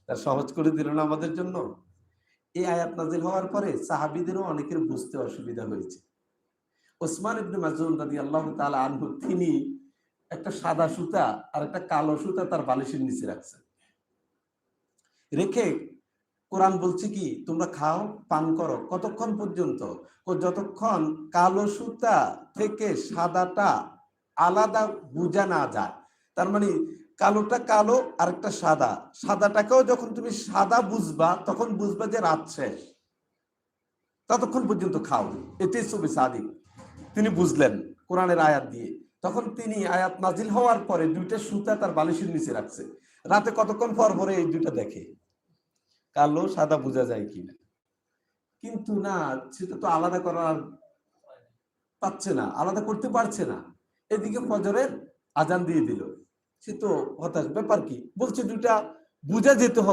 তা সহজ করে দিল না আমাদের জন্য। এই আয়াত নাজিল হওয়ার পরে সাহাবীদেরও অনেকের বুঝতে অসুবিধা হয়েছে। ওসমান ইবনে মাযউন রাদিয়াল্লাহু তাআলা আনহু তিনি একটা সাদা সুতা আর একটা কালো সুতা তার বালিশের নিচে রাখছেন। রেখে কোরআন বলছে কি, তোমরা খাও পান করো কতক্ষণ পর্যন্ত? যতক্ষণ কালো সুতা থেকে সাদাটা আলাদা বোঝা না যায়। তার মানে কালোটা কালো আর একটা সাদা, সাদাটাকেও যখন তুমি সাদা বুঝবা তখন বুঝবা যে রাত শেষ, ততক্ষণ পর্যন্ত খাও। এটাই ছবি সাদিক তিনি বুঝলেন কোরআনের আয়াত দিয়ে। তখন তিনি আয়াত নাজিল হওয়ার পরে দুইটা সুতা তার বালিশের নিচে রাখছে। রাতে কতক্ষণ পর পরে এই দুইটা দেখে কালো সাদা বোঝা যায় কিনা, কিন্তু না, সেটা তো আলাদা করার পাচ্ছে না, আলাদা করতে পারছে না। এদিকে ফজরের আজান দিয়ে দিল, সে তো হতাশ, ব্যাপার কি? বলছে দুইটা বোঝা যেতে হবে।